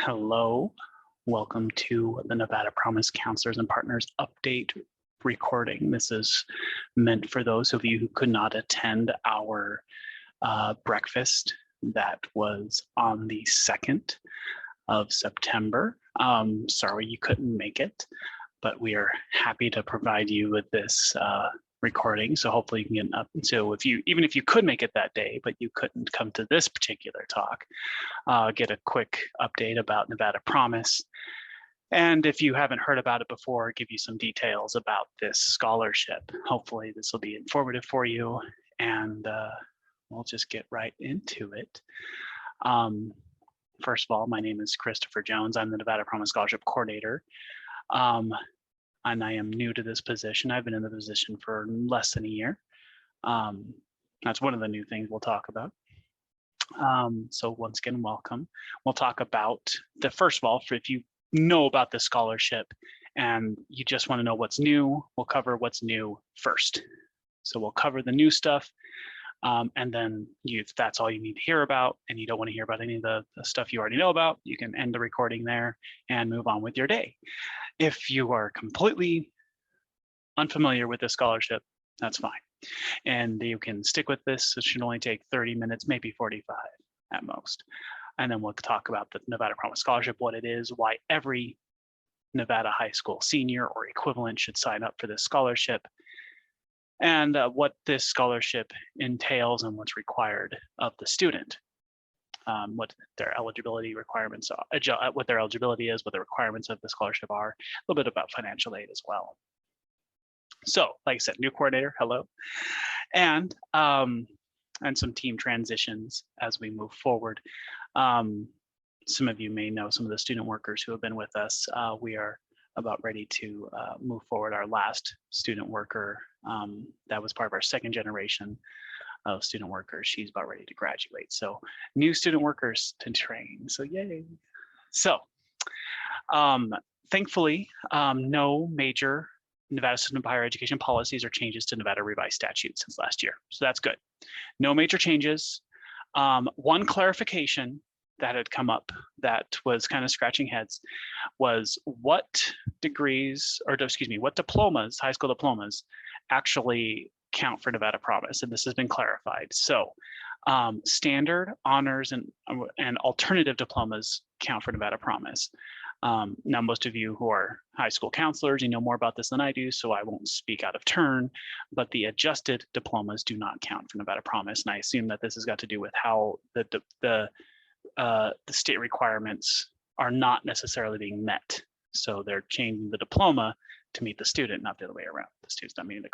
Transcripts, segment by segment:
Hello, welcome to the Nevada Promise Counselors and Partners update recording. This is meant for those of you who could not attend our breakfast that was on the 2nd of September. Sorry you couldn't make it, but we are happy to provide you with this recording. So hopefully you can get up. So even if you could make it that day, but you couldn't come to this particular talk, get a quick update about Nevada Promise. And if you haven't heard about it before, give you some details about this scholarship. Hopefully this will be informative for you, and we'll just get right into it. First of all, my name is Christopher Jones. I'm the Nevada Promise Scholarship Coordinator. And I am new to this position. I've been in the position for less than a year. That's one of the new things we'll talk about. So once again, welcome. We'll talk about first of all, if you know about the scholarship and you just want to know what's new, we'll cover what's new first. So we'll cover the new stuff. And then if that's all you need to hear about and you don't want to hear about any of the stuff you already know about, you can end the recording there and move on with your day. If you are completely unfamiliar with this scholarship, that's fine. And you can stick with this. It should only take 30 minutes, maybe 45 at most. And then we'll talk about the Nevada Promise Scholarship, what it is, why every Nevada high school senior or equivalent should sign up for this scholarship, and what this scholarship entails and what's required of the student. What their eligibility requirements are, what their eligibility is, what the requirements of the scholarship are, a little bit about financial aid as well. So, like I said, new coordinator, hello, and some team transitions as we move forward. Some of you may know some of the student workers who have been with us. We are about ready to move forward. Our last student worker that was part of our second generation of student workers, she's about ready to graduate. So new student workers to train, so yay. So thankfully, no major Nevada System of Higher Education policies or changes to Nevada revised statutes since last year. So that's good. No major changes. One clarification that had come up that was kind of scratching heads was what degrees, or excuse me, what diplomas, high school diplomas, actually count for Nevada Promise, and this has been clarified. So standard, honors, and alternative diplomas count for Nevada Promise. Now, most of you who are high school counselors, you know more about this than I do, so I won't speak out of turn, but the adjusted diplomas do not count for Nevada Promise, and I assume that this has got to do with how the state requirements are not necessarily being met. So they're changing the diploma to meet the student, not the other way around. The student's not meeting the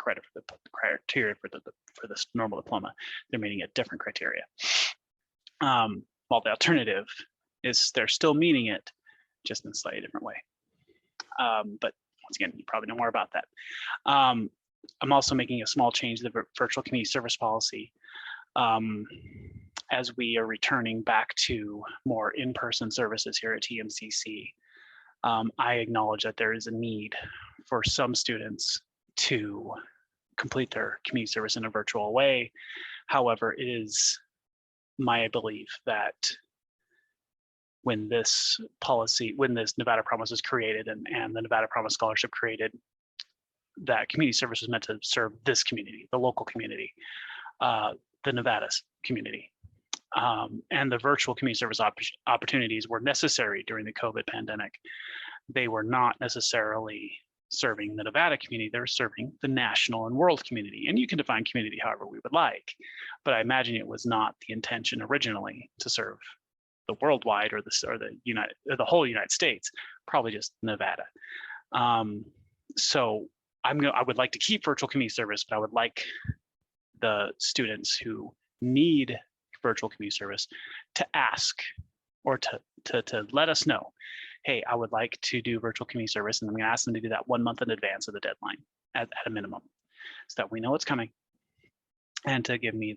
criteria for this normal diploma. They're meeting a different criteria. While the alternative is they're still meeting it, just in a slightly different way. But once again, you probably know more about that. I'm also making a small change to the virtual community service policy. As we are returning back to more in-person services here at TMCC, I acknowledge that there is a need for some students to complete their community service in a virtual way. However, it is my belief that when this Nevada Promise was created and the Nevada Promise Scholarship created, that community service was meant to serve this community, the local community, the Nevada's community. And the virtual community service opportunities were necessary during the COVID pandemic. They were not necessarily serving the Nevada community, they were serving the national and world community. And you can define community however we would like, but I imagine it was not the intention originally to serve the worldwide or the whole United States, probably just Nevada. So I would like to keep virtual community service, but I would like the students who need virtual community service to ask or to let us know, hey, I would like to do virtual community service, and I'm going to ask them to do that 1 month in advance of the deadline at a minimum, so that we know it's coming, and to give me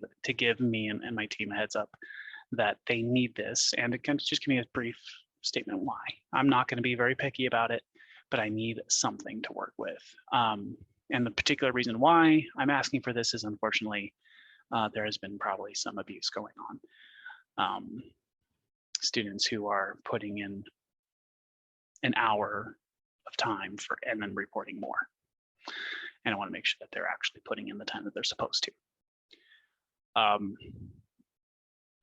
and my team a heads up that they need this, and it can just give me a brief statement why. I'm not going to be very picky about it, but I need something to work with. And the particular reason why I'm asking for this is, unfortunately, there has been probably some abuse going on. Students who are putting in an hour of time for, and then reporting more. And I want to make sure that they're actually putting in the time that they're supposed to.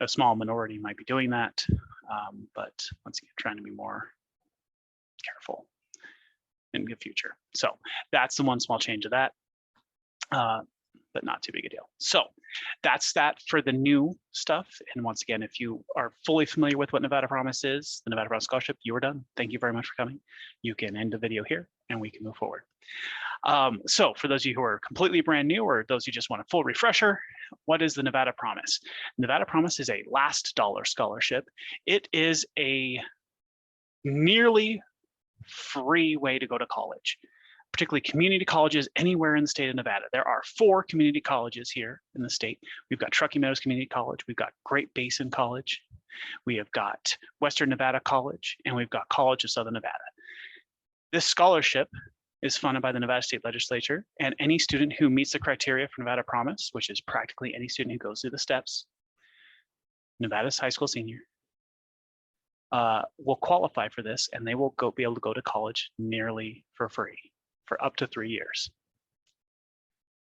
A small minority might be doing that, but once again, trying to be more careful in the future. So that's the one small change of that, but not too big a deal. So that's that for the new stuff. And once again, if you are fully familiar with what Nevada Promise is, the Nevada Promise Scholarship, you are done. Thank you very much for coming. You can end the video here and we can move forward. So for those of you who are completely brand new, or those who just want a full refresher, what is the Nevada Promise? Nevada Promise is a last dollar scholarship. It is a nearly free way to go to college, particularly community colleges anywhere in the state of Nevada. There are 4 community colleges here in the state. We've got Truckee Meadows Community College, we've got Great Basin College, we have got Western Nevada College, and we've got College of Southern Nevada. This scholarship is funded by the Nevada State Legislature, and any student who meets the criteria for Nevada Promise, which is practically any student who goes through the steps, Nevada's high school senior, will qualify for this, and they will be able to go to college nearly for free for up to 3 years.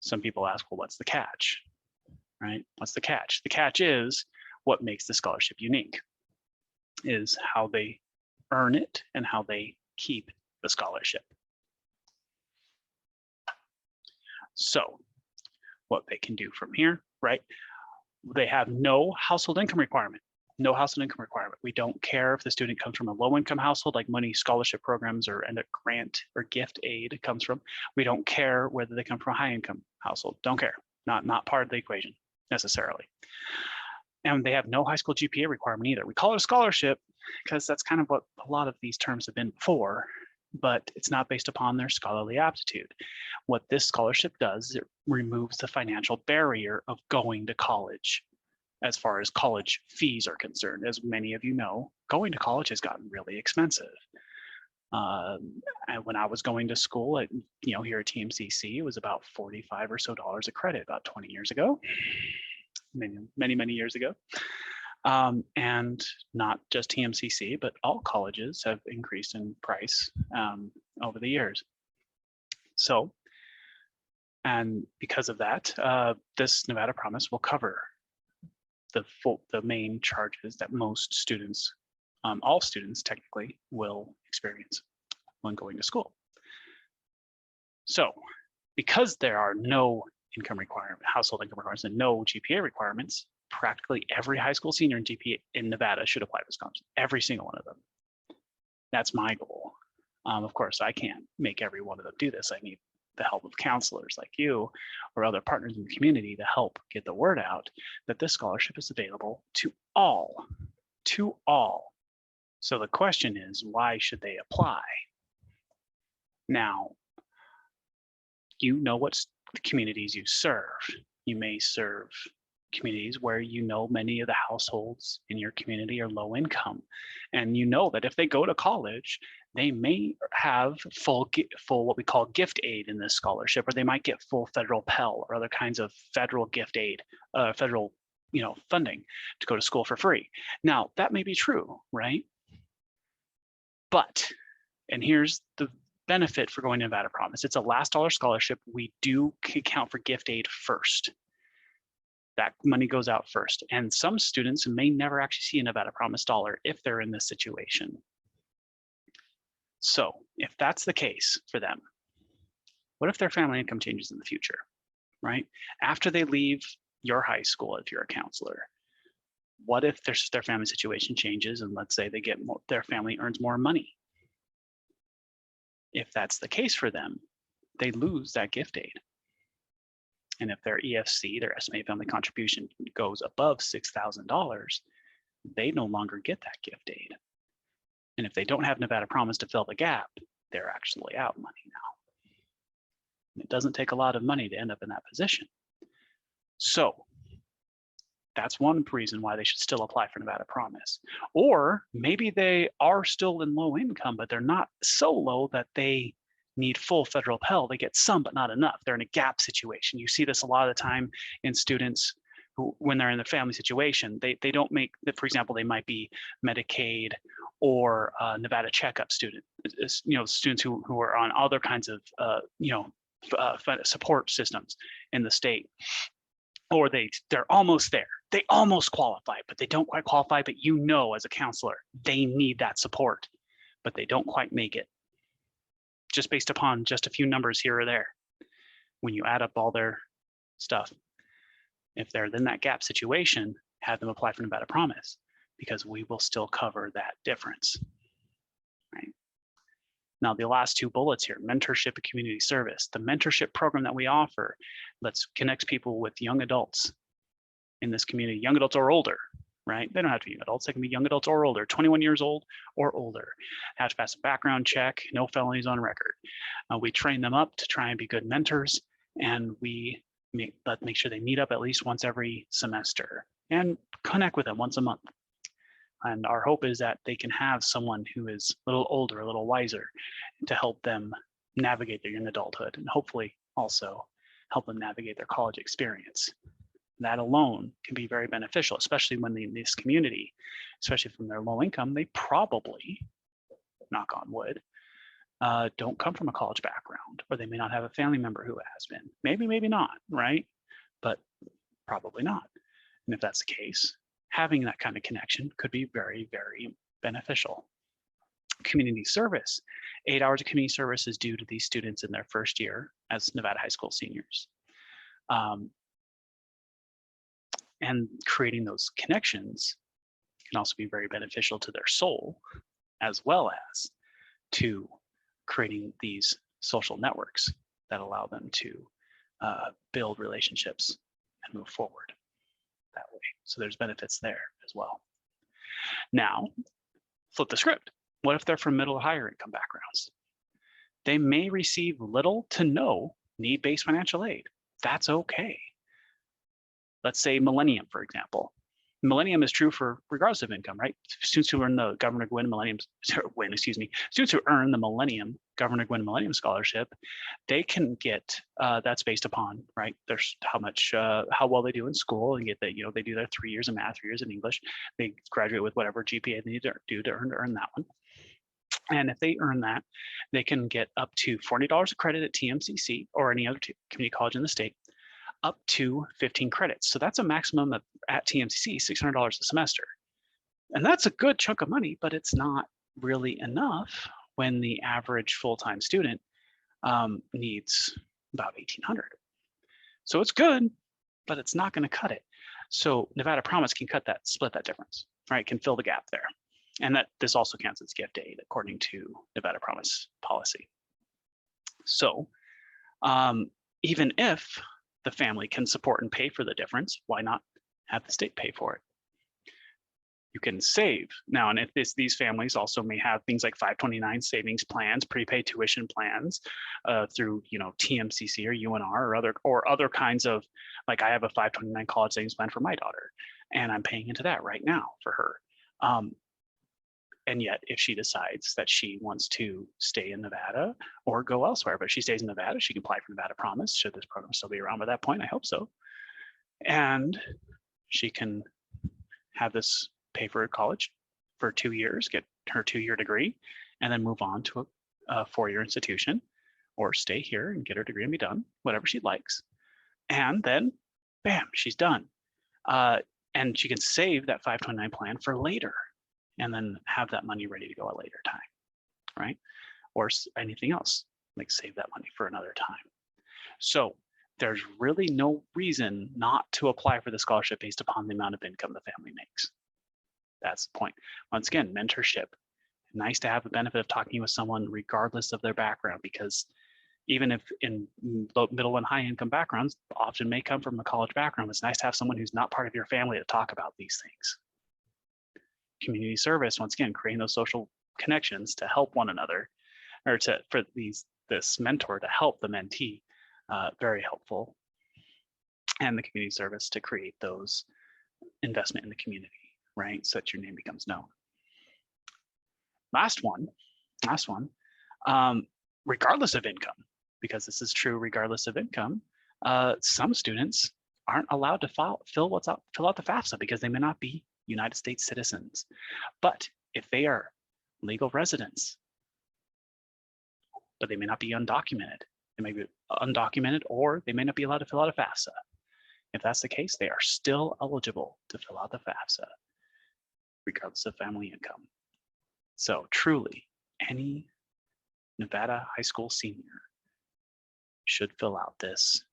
Some people ask, well, what's the catch, right? What's the catch? The catch is what makes the scholarship unique is how they earn it and how they keep the scholarship. So what they can do from here, right? They have no household income requirement. No household income requirement. We don't care if the student comes from a low income household, like money scholarship programs or a grant or gift aid comes from. We don't care whether they come from a high income household. Don't care. Not part of the equation necessarily. And they have no high school GPA requirement either. We call it a scholarship because that's kind of what a lot of these terms have been before, but it's not based upon their scholarly aptitude. What this scholarship does is it removes the financial barrier of going to college. As far as college fees are concerned, as many of you know, going to college has gotten really expensive. And when I was going to school at, here at TMCC, it was about $45 or so a credit about 20 years ago, many years ago. And not just TMCC, but all colleges have increased in price over the years. So, and because of that, this Nevada Promise will cover the main charges that most students, all students technically, will experience when going to school. So because there are no income requirement, household income requirements, and no GPA requirements, practically every high school senior in GPA in Nevada should apply to this scholarship, every single one of them. That's my goal. Of course, I can't make every one of them do this. I need the help of counselors like you or other partners in the community to help get the word out that this scholarship is available to all, So the question is, why should they apply? Now, you know what communities you serve. You may serve communities where many of the households in your community are low income, and you know that if they go to college, they may have full what we call gift aid in this scholarship, or they might get full federal Pell or other kinds of federal gift aid, federal funding to go to school for free. Now that may be true, right? But, and here's the benefit for going to Nevada Promise. It's a last dollar scholarship. We do count for gift aid first. That money goes out first. And some students may never actually see a Nevada Promise dollar if they're in this situation. So if that's the case for them, what if their family income changes in the future, right? After they leave your high school, if you're a counselor, what if their family situation changes and let's say they get more, their family earns more money? If that's the case for them, they lose that gift aid. And if their EFC, their estimated family contribution, goes above $6,000, they no longer get that gift aid. And if they don't have Nevada Promise to fill the gap, they're actually out money now. And it doesn't take a lot of money to end up in that position. So that's one reason why they should still apply for Nevada Promise. Or maybe they are still in low income, but they're not so low that they need full federal Pell. They get some, but not enough. They're in a gap situation. You see this a lot of the time in students who, when they're in the family situation, they don't make, for example, they might be Medicaid or Nevada checkup student, students who are on other kinds of support systems in the state, or they're almost there. They almost qualify, but they don't quite qualify. But as a counselor, they need that support, but they don't quite make it, just based upon just a few numbers here or there. When you add up all their stuff, if they're in that gap situation, have them apply for Nevada Promise, because we will still cover that difference. Right. Now, the last two bullets here, mentorship and community service. The mentorship program that we offer connects people with young adults in this community, young adults or older, right? They don't have to be young adults. They can be young adults or older, 21 years old or older. Have to pass a background check, no felonies on record. We train them up to try and be good mentors, and we make sure they meet up at least once every semester and connect with them once a month. And our hope is that they can have someone who is a little older, a little wiser, to help them navigate their young adulthood, and hopefully also help them navigate their college experience. That alone can be very beneficial, especially when in this community, especially from their low income, they probably, knock on wood, don't come from a college background, or they may not have a family member who has been. Maybe not, right? But probably not. And if that's the case, having that kind of connection could be very, very beneficial. Community service. 8 hours of community service is due to these students in their first year as Nevada high school seniors. And creating those connections can also be very beneficial to their soul, as well as to creating these social networks that allow them to build relationships and move forward that way. So there's benefits there as well. Now, flip the script. What if they're from middle or higher income backgrounds? They may receive little to no need-based financial aid. That's okay. Let's say Millennium, for example. Millennium is true for regardless of income, right? Students who earn the Governor Gwynne Millennium, students who earn the Millennium, Governor Gwynne Millennium Scholarship, they can get, that's based upon, right? There's how well they do in school, and get that, they do their 3 years of math, 3 years in English. They graduate with whatever GPA they need to do to earn that one. And if they earn that, they can get up to $40 of credit at TMCC or any other community college in the state, up to 15 credits. So that's a maximum of, at TMCC, $600 a semester. And that's a good chunk of money, but it's not really enough when the average full-time student needs about $1,800. So it's good, but it's not going to cut it. So Nevada Promise can split that difference, right? Can fill the gap there. And that this also counts as gift aid according to Nevada Promise policy. So even if the family can support and pay for the difference, why not have the state pay for it? You can save. Now, and if these families also may have things like 529 savings plans, prepaid tuition plans through TMCC or UNR or other kinds of, like I have a 529 college savings plan for my daughter, and I'm paying into that right now for her. And yet, if she decides that she wants to stay in Nevada or go elsewhere, but she stays in Nevada, she can apply for Nevada Promise. Should this program still be around by that point? I hope so. And she can have this pay for college for 2 years, get her 2-year degree, and then move on to a 4-year institution, or stay here and get her degree and be done, whatever she likes. And then, bam, she's done. And she can save that 529 plan for later, and then have that money ready to go at a later time, right? Or anything else, like save that money for another time. So there's really no reason not to apply for the scholarship based upon the amount of income the family makes. That's the point. Once again, mentorship. Nice to have the benefit of talking with someone regardless of their background, because even if in middle and high income backgrounds often may come from a college background, it's nice to have someone who's not part of your family to talk about these things. Community service, once again, creating those social connections to help one another, or for this mentor to help the mentee, very helpful. And the community service to create those investment in the community, right? So that your name becomes known. Last one, regardless of income, because this is true regardless of income, some students aren't allowed to fill out the FAFSA because they may not be United States citizens. But if they are legal residents, but they may not be undocumented. They may be undocumented, or they may not be allowed to fill out a FAFSA. If that's the case, they are still eligible to fill out the FAFSA, regardless of family income. So truly, any Nevada high school senior should fill out this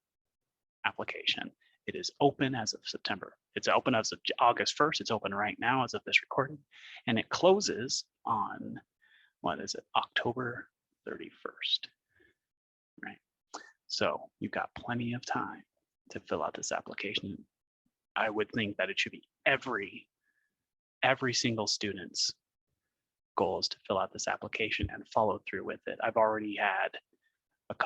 application. It is open as of September. It's open as of August 1st. It's open right now as of this recording, and it closes on, what is it, October 31st, right? So you've got plenty of time to fill out this application. I would think that it should be every single student's goal is to fill out this application and follow through with it. I've already had I've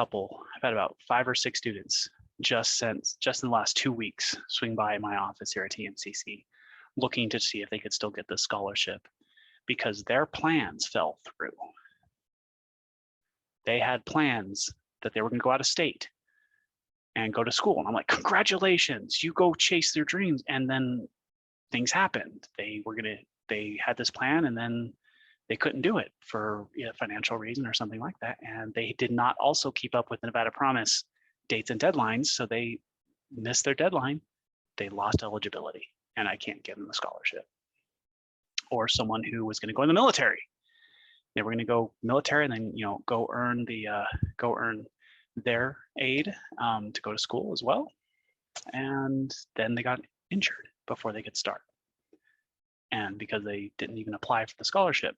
had about 5 or 6 students just in the last 2 weeks swing by my office here at TMCC looking to see if they could still get this scholarship because their plans fell through. They had plans that they were going to go out of state and go to school. And I'm like, congratulations, you go chase their dreams. And then things happened. They had this plan and then they couldn't do it for a financial reason or something like that. And they did not also keep up with the Nevada Promise dates and deadlines. So they missed their deadline. They lost eligibility and I can't give them the scholarship. Or someone who was going to go in the military. They were going to go military and then, go earn their aid to go to school as well. And then they got injured before they could start. And because they didn't even apply for the scholarship,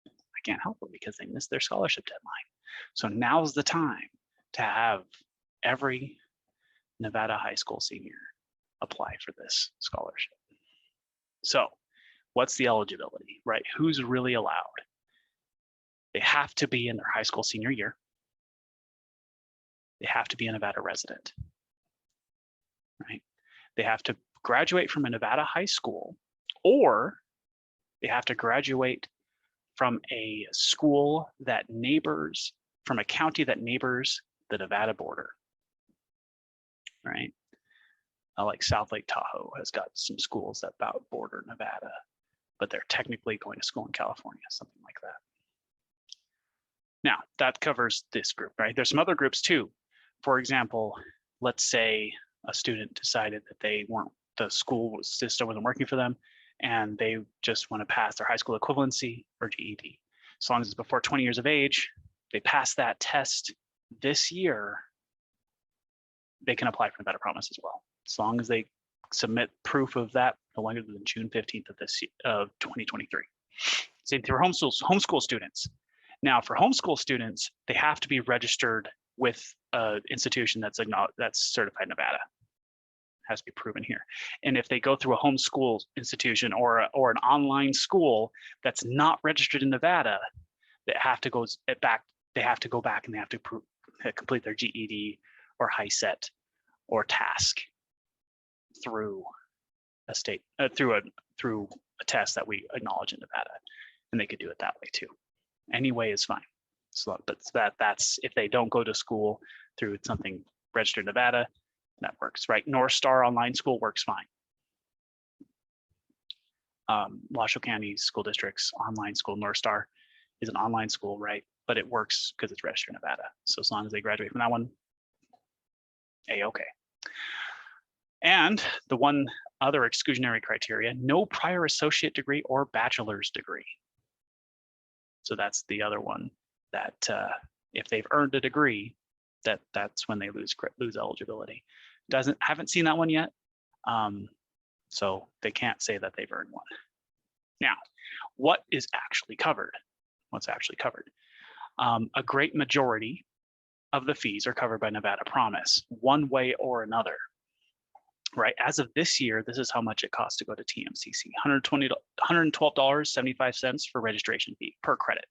I can't help them because they missed their scholarship deadline. So now's the time to have every Nevada high school senior apply for this scholarship. So what's the eligibility, right? Who's really allowed? They have to be in their high school senior year. They have to be a Nevada resident, right? They have to graduate from a Nevada high school, or they have to graduate from a school that neighbors, from a county that neighbors the Nevada border, right? Like South Lake Tahoe has got some schools that about border Nevada, but they're technically going to school in California, something like that. Now, that covers this group, right? There's some other groups too. For example, let's say a student decided that the school system wasn't working for them and they just want to pass their high school equivalency or GED. As long as it's before 20 years of age, they pass that test this year, they can apply for Nevada Promise as well. As long as they submit proof of that no longer than June 15th of 2023. Same thing for homeschool students. Now, for homeschool students, they have to be registered with an institution that's certified Nevada. Has to be proven here. And if they go through a homeschool institution or an online school that's not registered in Nevada, they have to go back. They have to go back and they have to complete their GED or HiSET or TASC through a state through a test that we acknowledge in Nevada, and they could do it that way too. Any way is fine. So, but that's if they don't go to school through something registered in Nevada, that works, right? North Star Online School works fine. Washoe County School District's online school, North Star, is an online school, right? But it works because it's registered in Nevada. So as long as they graduate from that one, A-okay. And the one other exclusionary criteria, no prior associate degree or bachelor's degree. So that's the other one that if they've earned a degree, that's when they lose eligibility. Haven't seen that one yet. So they can't say that they've earned one. Now, what is actually covered? What's actually covered? A great majority of the fees are covered by Nevada Promise, one way or another. Right, as of this year, this is how much it costs to go to TMCC: $112.75 for registration fee per credit.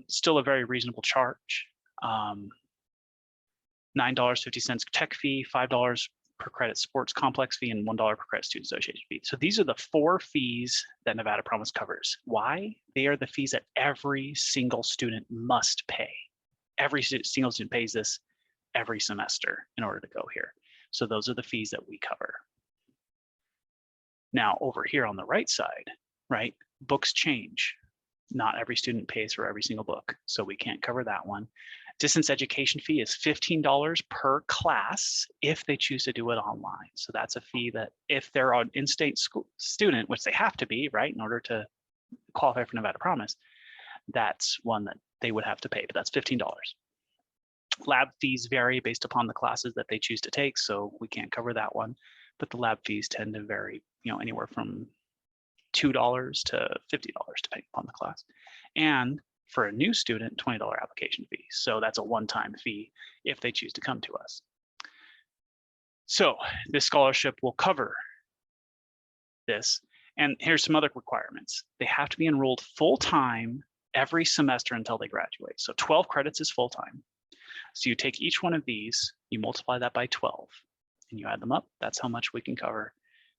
Still a very reasonable charge. $9.50 tech fee, $5 per credit sports complex fee, and $1 per credit student association fee. So these are the 4 fees that Nevada Promise covers. Why? They are the fees that every single student must pay. Every single student pays this every semester in order to go here. So those are the fees that we cover. Now over here on the right side, right, books change. Not every student pays for every single book, so we can't cover that one. Distance education fee is $15 per class if they choose to do it online. So that's a fee that if they're an in-state school student, which they have to be, right, in order to qualify for Nevada Promise, that's one that they would have to pay, but that's $15. Lab fees vary based upon the classes that they choose to take, so we can't cover that one, but the lab fees tend to vary, anywhere from $2 to $50 depending upon the class. And for a new student, $20 application fee. So that's a one-time fee if they choose to come to us. So this scholarship will cover this. And here's some other requirements. They have to be enrolled full-time every semester until they graduate. So 12 credits is full-time. So you take each one of these, you multiply that by 12, and you add them up. That's how much we can cover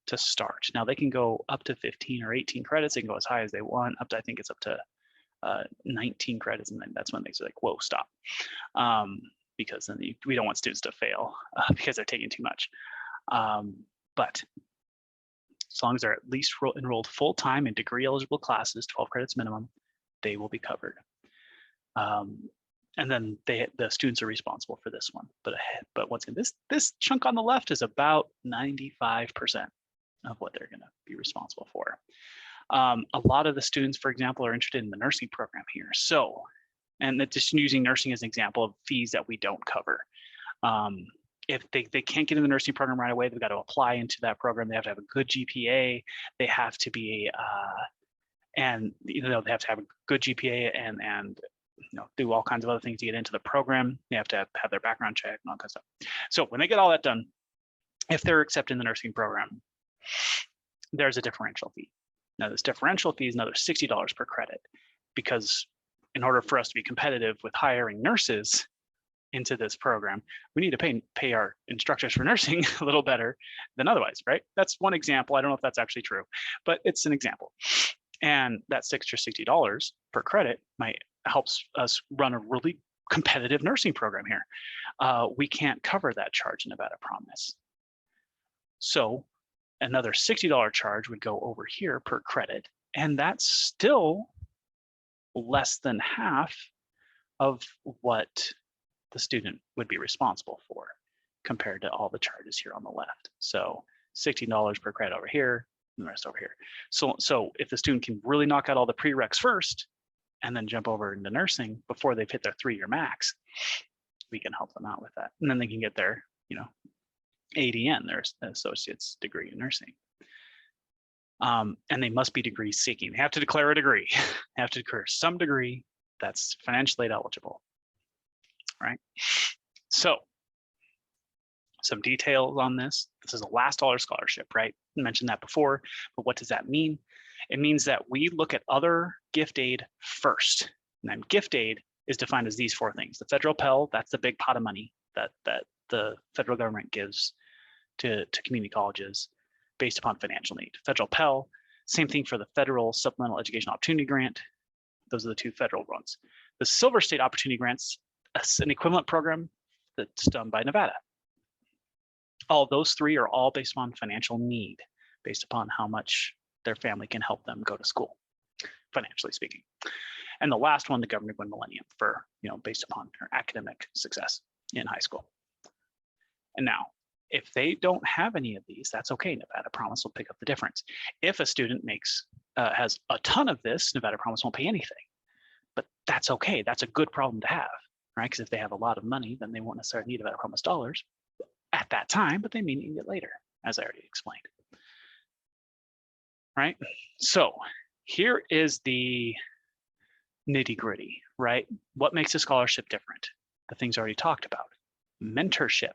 to start. Now they can go up to 15 or 18 credits. They can go as high as they want, up to, I think it's up to 19 credits, and then that's when they say like, whoa, stop. Because then we don't want students to fail because they're taking too much. But as long as they're at least enrolled full-time in degree eligible classes, 12 credits minimum, they will be covered. And then the students are responsible for this one. But once again, this chunk on the left is about 95% of what they're going to be responsible for. A lot of the students, for example, are interested in the nursing program here. So, and just using nursing as an example of fees that we don't cover. If they can't get in the nursing program right away, they've got to apply into that program. They have to have a good GPA. They have to be, and they have to have a good GPA and do all kinds of other things to get into the program. They have to have their background check and all kinds of stuff. So when they get all that done, if they're accepted in the nursing program, there's a differential fee. Now this differential fee is another $60 per credit, because in order for us to be competitive with hiring nurses into this program, we need to pay our instructors for nursing a little better than otherwise, right? That's one example. I don't know if that's actually true, but it's an example. And that extra $60 per credit helps us run a really competitive nursing program here. We can't cover that charge in Nevada Promise. So another $60 charge would go over here per credit, and that's still less than half of what the student would be responsible for compared to all the charges here on the left. So $16 per credit over here, and the rest over here. So if the student can really knock out all the prereqs first and then jump over into nursing before they've hit their 3-year max, we can help them out with that. And then they can get their, ADN, their associate's degree in nursing. And they must be degree seeking. They have to declare a degree. They have to declare some degree that's financial aid eligible, right? So some details on this. This is a last dollar scholarship, right? I mentioned that before, but what does that mean? It means that we look at other gift aid first. And then gift aid is defined as these 4 things. The federal Pell, that's the big pot of money that the federal government gives to community colleges based upon financial need. Federal Pell, same thing for the Federal Supplemental Education Opportunity Grant. Those are the 2 federal ones. The Silver State Opportunity Grants, an equivalent program that's done by Nevada. All those 3 are all based upon financial need, based upon how much their family can help them go to school, financially speaking. And the last one, the Governor Gwynn Millennium, for based upon her academic success in high school. And now, if they don't have any of these, that's okay. Nevada Promise will pick up the difference. If a student has a ton of this, Nevada Promise won't pay anything. But that's okay. That's a good problem to have, right? Because if they have a lot of money, then they won't necessarily need Nevada Promise dollars at that time, but they may need it later, as I already explained. Right? So here is the nitty-gritty, right? What makes a scholarship different? The things I already talked about. Mentorship.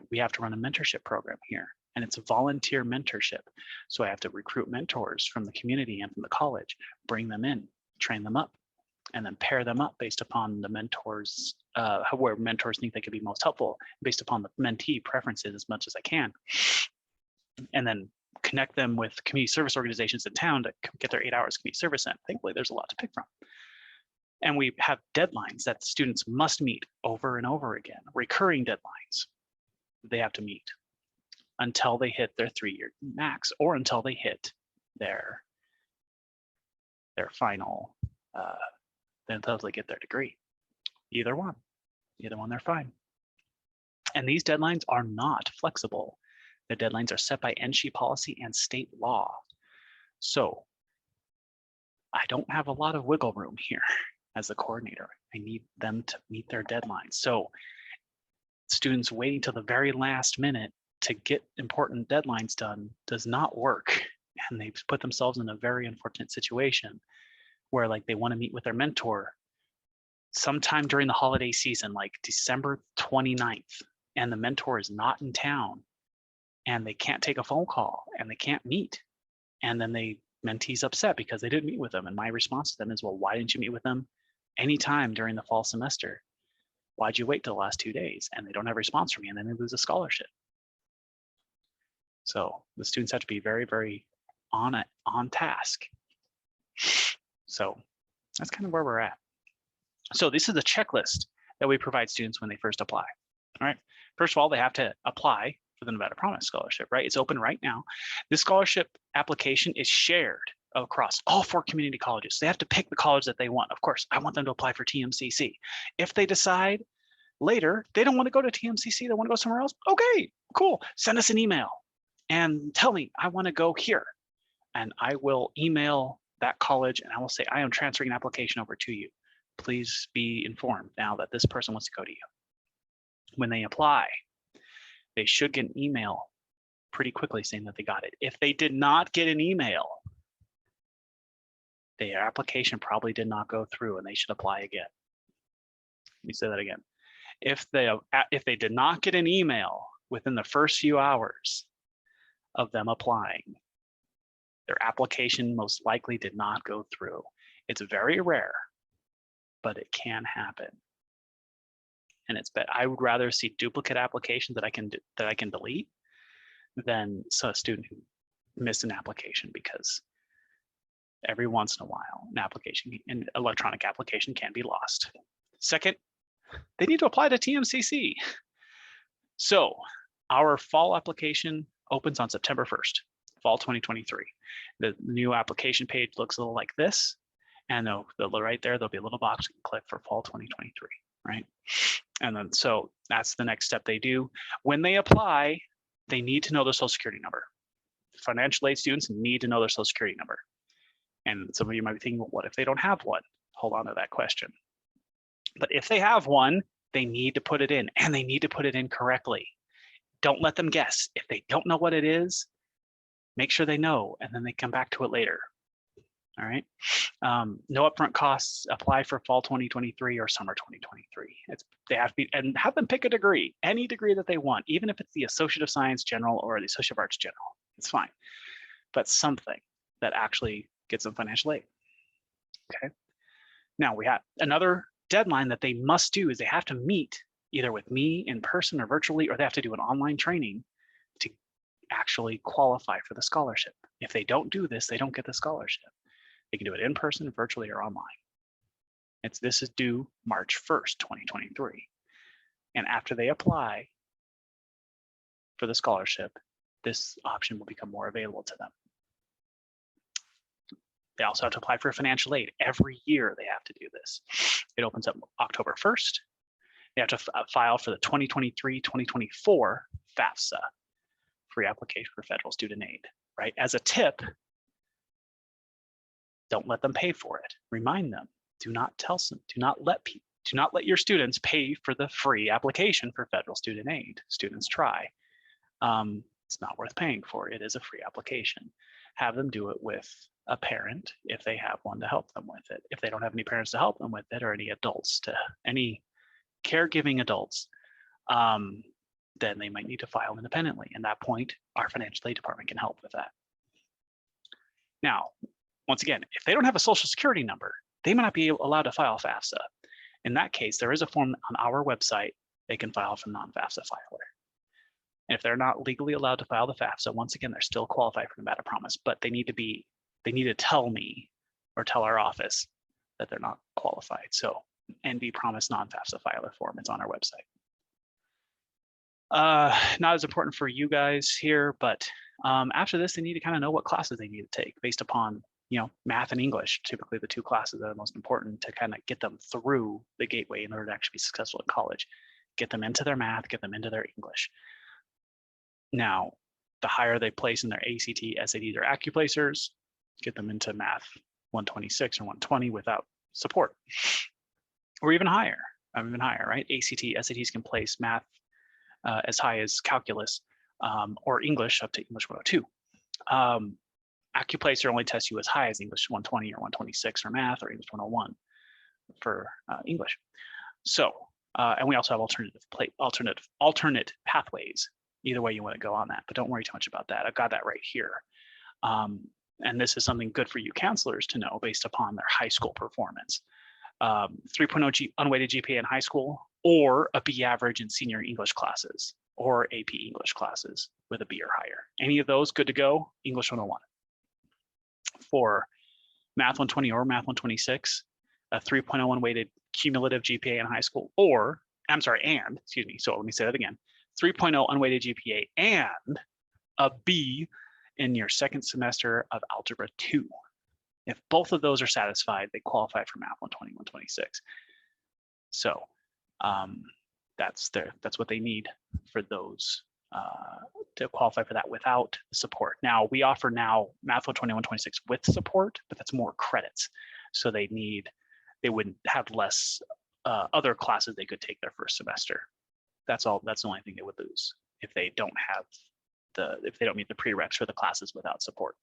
We have to run a mentorship program here, and it's a volunteer mentorship. So I have to recruit mentors from the community and from the college, bring them in, train them up, and then pair them up based upon the mentors, where mentors think they could be most helpful, based upon the mentee preferences as much as I can. And then connect them with community service organizations in town to get their 8 hours community service in. Thankfully, there's a lot to pick from. And we have deadlines that students must meet over and over again, recurring deadlines they have to meet until they hit their 3-year max or until they hit their their final, until they get their degree. Either one, they're fine. And these deadlines are not flexible. The deadlines are set by NSHE policy and state law. So I don't have a lot of wiggle room here as the coordinator. I need them to meet their deadlines. So students waiting till the very last minute to get important deadlines done does not work. And they've put themselves in a very unfortunate situation where like they want to meet with their mentor sometime during the holiday season, like December 29th, and the mentor is not in town and they can't take a phone call and they can't meet. And then mentee's upset because they didn't meet with them. And my response to them is, well, why didn't you meet with them anytime during the fall semester? Why'd you wait till the last 2 days? And they don't have a response from me, and then they lose a scholarship. So the students have to be very, very on task. So that's kind of where we're at. So this is the checklist that we provide students when they first apply. All right. First of all, they have to apply for the Nevada Promise Scholarship, right? It's open right now. This scholarship application is shared across all 4 community colleges. They have to pick the college that they want. Of course, I want them to apply for TMCC. If they decide later they don't want to go to TMCC, they want to go somewhere else, okay, cool. Send us an email and tell me, I want to go here. And I will email that college and I will say, I am transferring an application over to you. Please be informed now that this person wants to go to you. When they apply, they should get an email pretty quickly saying that they got it. If they did not get an email, their application probably did not go through and they should apply again. Let me say that again. If they did not get an email within the first few hours of them applying, their application most likely did not go through. It's very rare, but it can happen. And I would rather see duplicate applications that I can delete than a student who missed an application, because every once in a while an electronic application can be lost. Second, they need to apply to TMCC. So our fall application opens on September 1st, fall 2023. The new application page looks a little like this, and right there, there'll be a little box you can click for fall 2023, right? And then so that's the next step they do. When they apply, they need to know their social security number. Financial aid students need to know their social security number. And some of you might be thinking, well, what if they don't have one? Hold on to that question. But if they have one, they need to put it in, and they need to put it in correctly. Don't let them guess. If they don't know what it is, make sure they know, and then they come back to it later. All right. No upfront costs. Apply for fall 2023 or summer 2023. They have to be, and have them pick a degree, any degree that they want, even if it's the Associate of Science General or the Associate of Arts General. It's fine, but something that actually gets them financial aid. Okay. Now we have another deadline that they must do is they have to meet either with me in person or virtually, or they have to do an online training to actually qualify for the scholarship. If they don't do this, they don't get the scholarship. They can do it in person, virtually, or online. This is due March 1st, 2023. And after they apply for the scholarship, this option will become more available to them. They also have to apply for financial aid. Every year they have to do this. It opens up October 1st. They have to file for the 2023-2024 FAFSA, free application for federal student aid, right? As a tip, don't let them pay for it. Remind them, do not let your students pay for the free application for federal student aid. Students try. It's not worth paying for. It is a free application. Have them do it with a parent if they have one to help them with it. If they don't have any parents to help them with it, or any caregiving adults, then they might need to file independently. At that point, our financial aid department can help with that. Now, once again, if they don't have a social security number, they might not be allowed to file FAFSA. In that case, there is a form on our website they can file for non-FAFSA filer. And if they're not legally allowed to file the FAFSA, once again, they're still qualified for Nevada Promise, but they need to tell me or tell our office that they're not qualified. So NB Promise non-FAFSA filer form, it's on our website. Not as important for you guys here, but after this, they need to kind of know what classes they need to take based upon math and English, typically the two classes that are most important to kind of get them through the gateway in order to actually be successful in college. Get them into their math, get them into their English. Now, the higher they place in their ACT, SATs, or AccuPlacers, get them into math 126 or 120 without support, or even higher, right? ACT, SATs can place math as high as calculus or English up to English 102. AccuPlacer only tests you as high as English 120 or 126 for math, or English 101 for English. So, and we also have alternate pathways. Either way you want to go on that, but don't worry too much about that. I've got that right here. And this is something good for you counselors to know based upon their high school performance. 3.0 unweighted GPA in high school, or a B average in senior English classes, or AP English classes with a B or higher. Any of those good to go, English 101. For Math 120 or Math 126, a 3.0 unweighted cumulative GPA in high school, or, excuse me, so let me say that again, 3.0 unweighted GPA and a B in your second semester of Algebra 2. If both of those are satisfied, they qualify for Math 120, 126. So that's what they need for those to qualify for that without support. Now, we offer now Math 120, 126 with support, but that's more credits. So they wouldn't have less other classes they could take their first semester. That's the only thing they would lose if they don't meet the prereqs for the classes without support.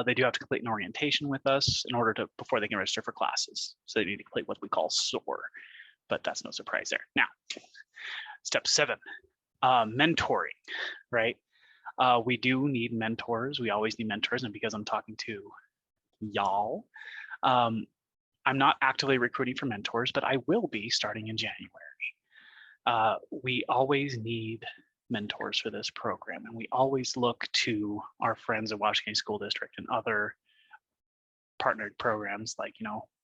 They do have to complete an orientation with us before they can register for classes. So they need to complete what we call SOAR, but that's no surprise there. Now, step 7, mentoring, right? We do need mentors. We always need mentors, and because I'm talking to y'all, I'm not actively recruiting for mentors, but I will be starting in January. We always need mentors for this program, and we always look to our friends at Washington School District and other partnered programs like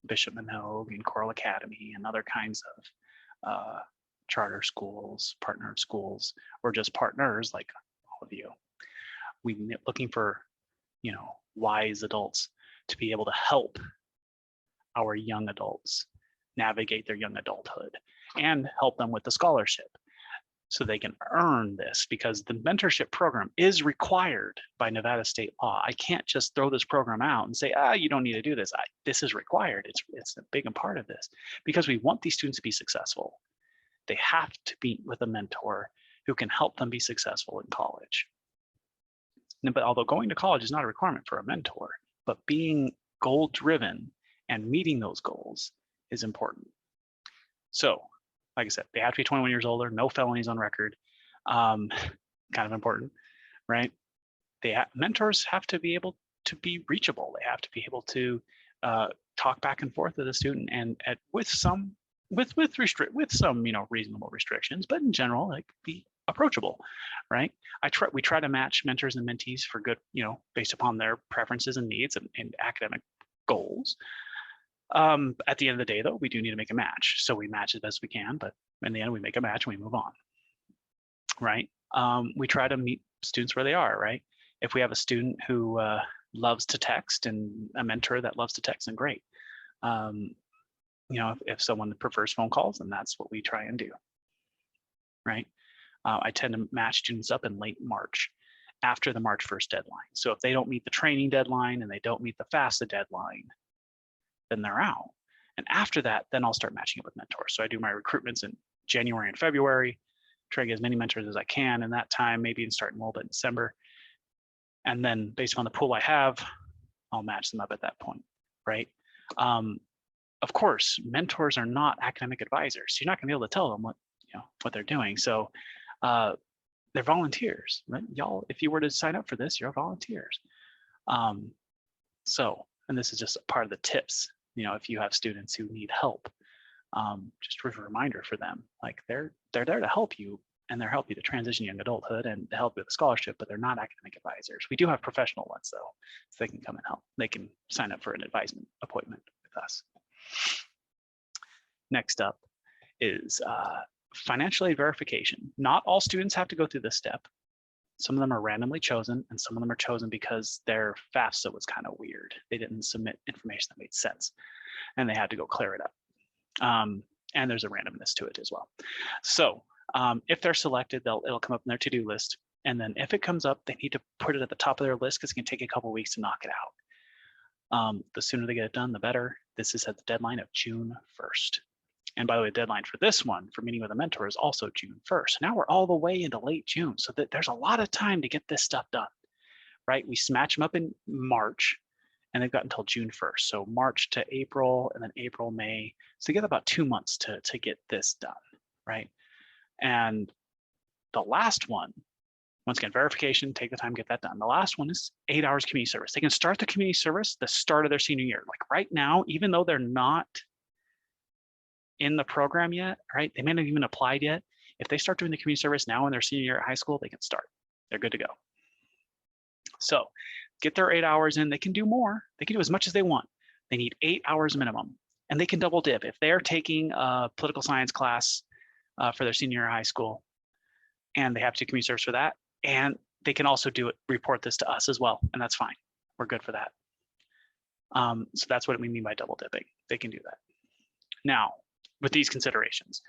Bishop Manogue and Coral Academy and other kinds of charter schools, partnered schools, or just partners like all of you. We're looking for wise adults to be able to help our young adults navigate their young adulthood and help them with the scholarship so they can earn this, because the mentorship program is required by Nevada state law. I can't just throw this program out and say, you don't need to do this. This is required. It's a big part of this, because we want these students to be successful. They have to be with a mentor who can help them be successful in college. But although going to college is not a requirement for a mentor, but being goal-driven and meeting those goals is important. So, like I said, they have to be 21 years older, no felonies on record. Kind of important, right? Mentors have to be able to be reachable. They have to be able to talk back and forth with a student, and with some reasonable restrictions, but in general, like, be approachable, right? We try to match mentors and mentees for good, based upon their preferences and needs and academic goals. At the end of the day, though, we do need to make a match. So we match as best we can, but in the end, we make a match and we move on, right? We try to meet students where they are, right? If we have a student who loves to text and a mentor that loves to text, then great. If someone prefers phone calls, then that's what we try and do, right? I tend to match students up in late March, after the March 1st deadline. So if they don't meet the training deadline and they don't meet the FAFSA deadline, then they're out. And after that, then I'll start matching up with mentors. So I do my recruitments in January and February, try to get as many mentors as I can in that time, maybe and start a little bit in December. And then based on the pool I have, I'll match them up at that point, right? Of course, mentors are not academic advisors. You're not gonna be able to tell them what they're doing. So they're volunteers, right? Y'all, if you were to sign up for this, you're volunteers. And this is just a part of the tips. If you have students who need help, just a reminder for them, like they're there to help you, and they'll help you to transition young adulthood and to help you with a scholarship, but they're not academic advisors. We do have professional ones though, so they can come and help. They can sign up for an advisement appointment with us. Next up is financial aid verification. Not all students have to go through this step. Some of them are randomly chosen, and some of them are chosen because their FAFSA was kind of weird. They didn't submit information that made sense, and they had to go clear it up. And there's a randomness to it as well. So if they're selected, it'll come up in their to-do list. And then if it comes up, they need to put it at the top of their list because it can take a couple of weeks to knock it out. The sooner they get it done, the better. This is at the deadline of June 1st. And by the way, the deadline for this one, for meeting with a mentor, is also June 1st. Now we're all the way into late June, so that there's a lot of time to get this stuff done, right? We smash them up in March, and they've got until June 1st. So March to April, and then April, May. So they get about 2 months to get this done, right? And the last one, once again, verification, take the time, get that done. The last one is 8 hours community service. They can start the community service the start of their senior year. Like right now, even though they're not in the program yet, right? They may not even applied yet. If they start doing the community service now in their senior year at high school, they can start. They're good to go. So get their 8 hours in. They can do more. They can do as much as they want. They need 8 hours minimum, and they can double dip. If they're taking a political science class for their senior year of high school, and they have to do community service for that, and they can also do it, report this to us as well, and that's fine. We're good for that. So that's what we mean by double dipping. They can do that. Now, with these considerations,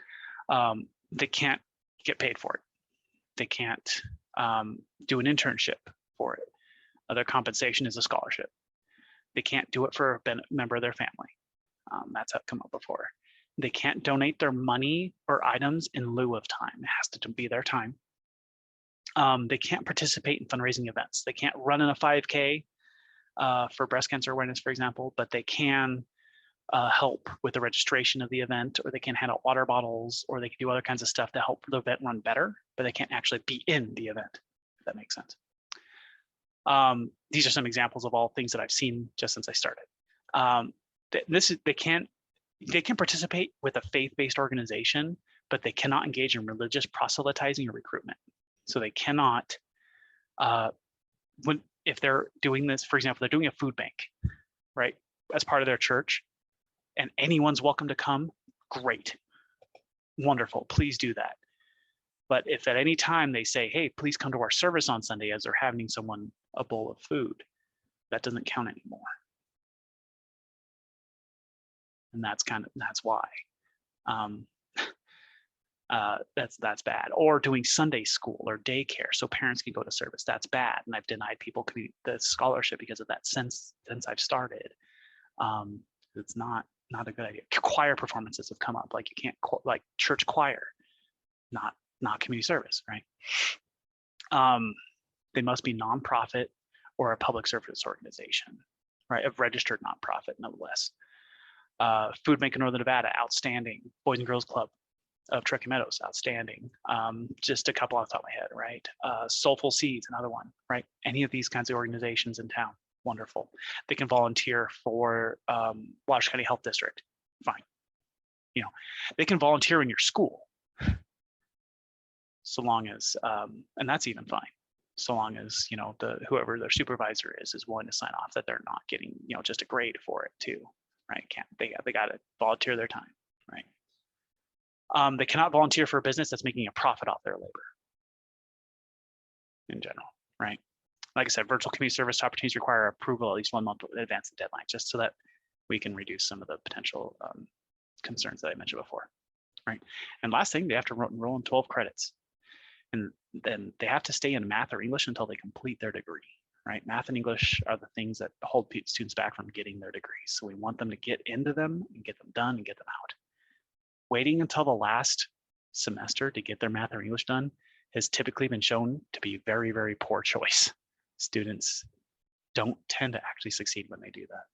they can't get paid for it. They can't do an internship for it. Their compensation is a scholarship. They can't do it for a member of their family. That's come up before. They can't donate their money or items in lieu of time. It has to be their time. They can't participate in fundraising events. They can't run in a 5K for breast cancer awareness, for example, but they can help with the registration of the event, or they can hand out water bottles, or they can do other kinds of stuff to help the event run better, but they can't actually be in the event, if that makes sense. These are some examples of all things that I've seen just since I started. They can participate with a faith-based organization, but they cannot engage in religious proselytizing or recruitment. So they cannot, if they're doing this, for example, they're doing a food bank, right, as part of their church, and anyone's welcome to come, great, wonderful, please do that. But if at any time they say, hey, please come to our service on Sunday as they're having someone a bowl of food, that doesn't count anymore. And that's why. That's bad. Or doing Sunday school or daycare so parents can go to service, that's bad. And I've denied people the scholarship because of that since I've started. It's not a good idea. Choir performances have come up, like you can't, like church choir, not community service, right? They must be nonprofit or a public service organization, right? A registered nonprofit, nonetheless. Food Bank in Northern Nevada, outstanding. Boys and Girls Club of Truckee Meadows, outstanding. Just a couple off the top of my head, right? Soulful Seeds, another one, right? Any of these kinds of organizations in town, wonderful. They can volunteer for Wabash County Health District, fine. You know, they can volunteer in your school, so long as, and that's even fine, so long as, you know, whoever their supervisor is willing to sign off that they're not getting, you know, just a grade for it too, right? They got to volunteer their time, right? They cannot volunteer for a business that's making a profit off their labor in general, right? Like I said, virtual community service opportunities require approval at least 1 month in advance of the deadline, just so that we can reduce some of the potential concerns that I mentioned before, right? And last thing, they have to enroll in 12 credits. And then they have to stay in math or English until they complete their degree, right? Math and English are the things that hold students back from getting their degrees. So we want them to get into them and get them done and get them out. Waiting until the last semester to get their math or English done has typically been shown to be a very, very poor choice. Students don't tend to actually succeed when they do that.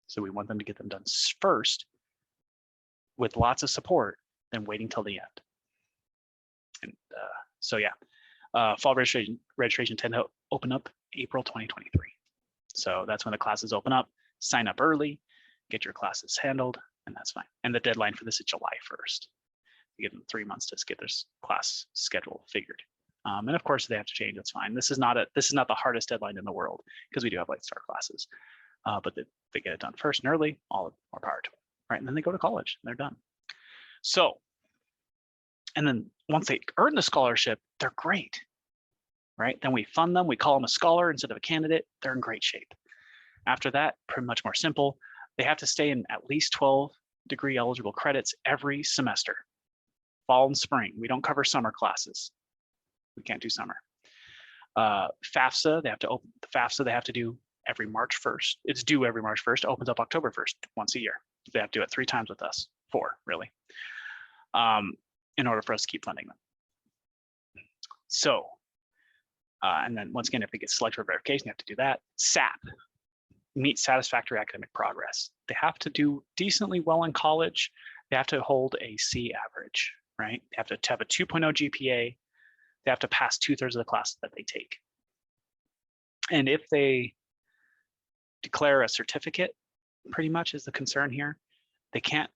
So we want them to get them done first with lots of support, then waiting till the end. And so yeah, fall registration tend to open up April 2023. So that's when the classes open up. Sign up early, get your classes handled, and that's fine. And the deadline for this is July 1st. You give them 3 months to get their class schedule figured. And of course, they have to change. That's fine. This is not the hardest deadline in the world, because we do have late start classes. But they get it done first and early, all more power to them, right? And then they go to college and they're done. So, and then once they earn the scholarship, they're great. right? Then we fund them, we call them a scholar instead of a candidate, they're in great shape. After that, pretty much more simple. They have to stay in at least 12 degree eligible credits every semester, fall and spring. We don't cover summer classes. We can't do summer. FAFSA, they have to open the FAFSA, they have to do every March 1st. It's due every March 1st, opens up October 1st, once a year. They have to do it 3 times with us, 4 really, in order for us to keep funding them. So, and then once again, if they get selected for verification, they have to do that. SAP, meet satisfactory academic progress. They have to do decently well in college. They have to hold a C average, right? They have to have a 2.0 GPA. They have to pass 2/3 of the classes that they take. And if they declare a certificate, pretty much is the concern here, they can't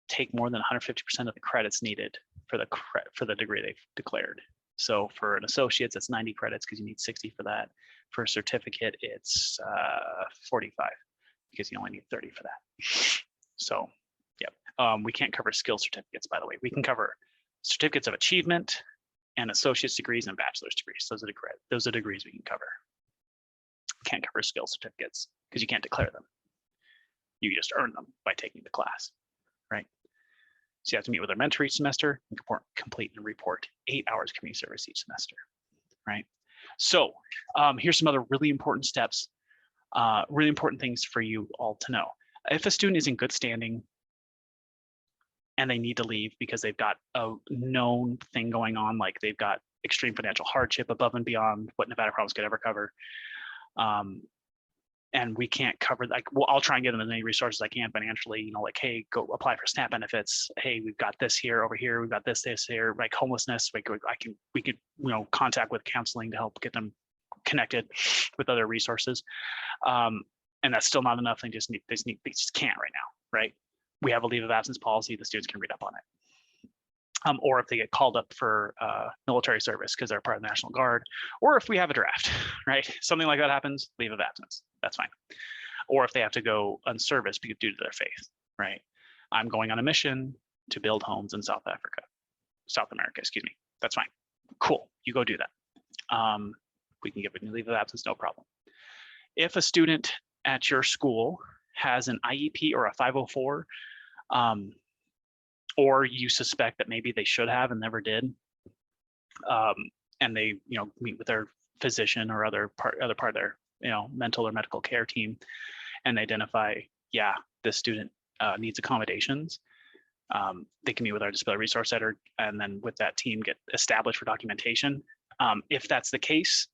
take more than 150% of the credits needed for the degree they've declared. So for an associate's, it's 90 credits because you need 60 for that. For a certificate, it's 45 because you only need 30 for that. So, yep. We can't cover skill certificates, by the way. We can cover certificates of achievement and associate's degrees and bachelor's degrees. Those are degrees we can cover. Can't cover skill certificates because you can't declare them. You just earn them by taking the class, right? So you have to meet with our mentor each semester and complete and report 8 hours community service each semester, right? So here's some other really important steps, really important things for you all to know. If a student is in good standing and they need to leave because they've got a known thing going on, like they've got extreme financial hardship above and beyond what Nevada Promise could ever cover, and we can't cover, like, well, I'll try and get them as many resources as I can financially, you know, like, hey, go apply for SNAP benefits. Hey, we've got this here, over here, we've got this here, like homelessness. We could, you know, contact with counseling to help get them connected with other resources. And that's still not enough. They just can't right now, right? We have a leave of absence policy. The students can read up on it. Or if they get called up for military service because they're part of the National Guard, or if we have a draft, right? Something like that happens, leave of absence, that's fine. Or if they have to go unserviced due to their faith, right? I'm going on a mission to build homes in South America, excuse me. That's fine. Cool, you go do that. We can give a leave of absence, no problem. If a student at your school has an IEP or a 504, or you suspect that maybe they should have and never did, and they, you know, meet with their physician or other part of their, you know, mental or medical care team, and identify, yeah, this student needs accommodations, they can meet with our disability resource center, and then with that team get established for documentation. If that's the case,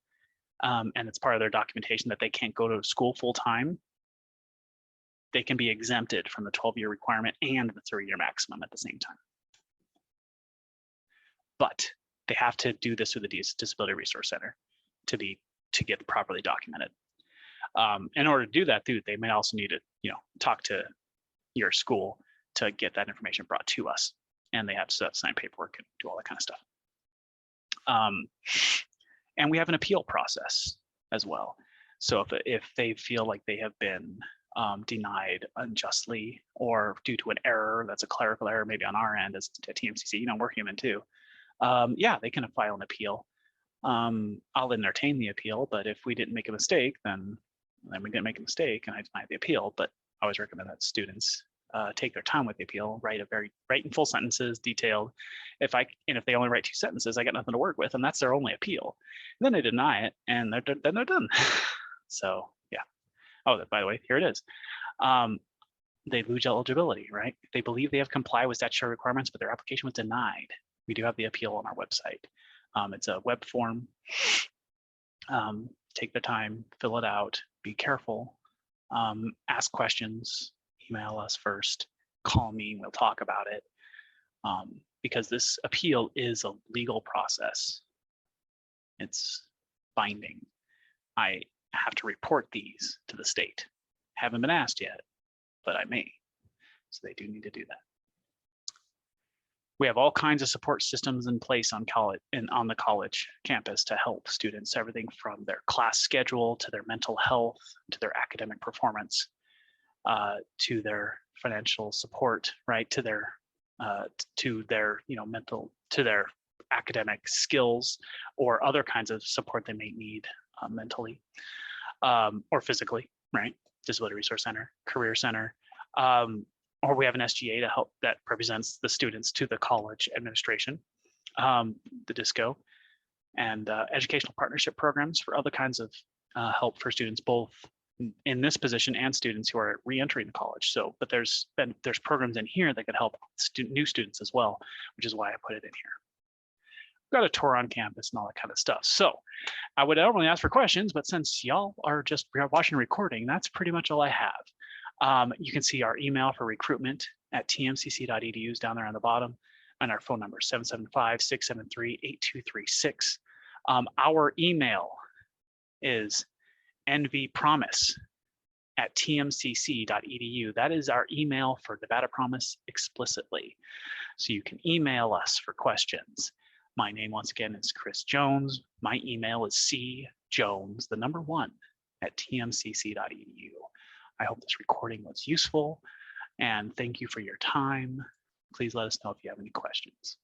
and it's part of their documentation that they can't go to school full time, they can be exempted from the 12-year requirement and the 3-year maximum at the same time. But they have to do this through the Disability Resource Center to get properly documented. In order to do that, they may also need to, you know, talk to your school to get that information brought to us, and they have to sign paperwork and do all that kind of stuff. And we have an appeal process as well. So if they feel like they have been denied unjustly or due to an error, that's a clerical error, maybe on our end as a TMCC, you know, we're human too. Yeah, they can file an appeal. I'll entertain the appeal, but if we didn't make a mistake, then we didn't make a mistake and I deny the appeal. But I always recommend that students take their time with the appeal, write in full sentences, detailed. If they only write 2 sentences, I got nothing to work with, and that's their only appeal. And then they deny it, and then they're done. So yeah. Oh, by the way, here it is. They lose eligibility, right? They believe they have complied with statutory requirements, but their application was denied. We do have the appeal on our website. It's a web form. Take the time, fill it out, be careful, ask questions, email us first, call me, we'll talk about it. Because this appeal is a legal process. It's binding. I have to report these to the state. Haven't been asked yet, but I may. So they do need to do that. We have all kinds of support systems in place on the college campus to help students, everything from their class schedule to their mental health, to their academic performance, to their financial support, right? To their, you know, to their academic skills or other kinds of support they may need mentally or physically, right? Disability Resource Center, Career Center, or we have an SGA to help that represents the students to the college administration, the DISCO, and educational partnership programs for other kinds of help for students, both in this position and students who are re-entering college. So, but there's programs in here that could help new students as well, which is why I put it in here. Got a tour on campus and all that kind of stuff. So I would normally ask for questions, but since y'all are just watching recording, that's pretty much all I have. You can see our email for recruitment at tmcc.edu is down there on the bottom, and our phone number 775-673-8236. Our email is nvpromise@tmcc.edu. That is our email for Nevada Promise explicitly. So you can email us for questions. My name, once again, is Chris Jones. My email is cjones1@tmcc.edu. I hope this recording was useful, and thank you for your time. Please let us know if you have any questions.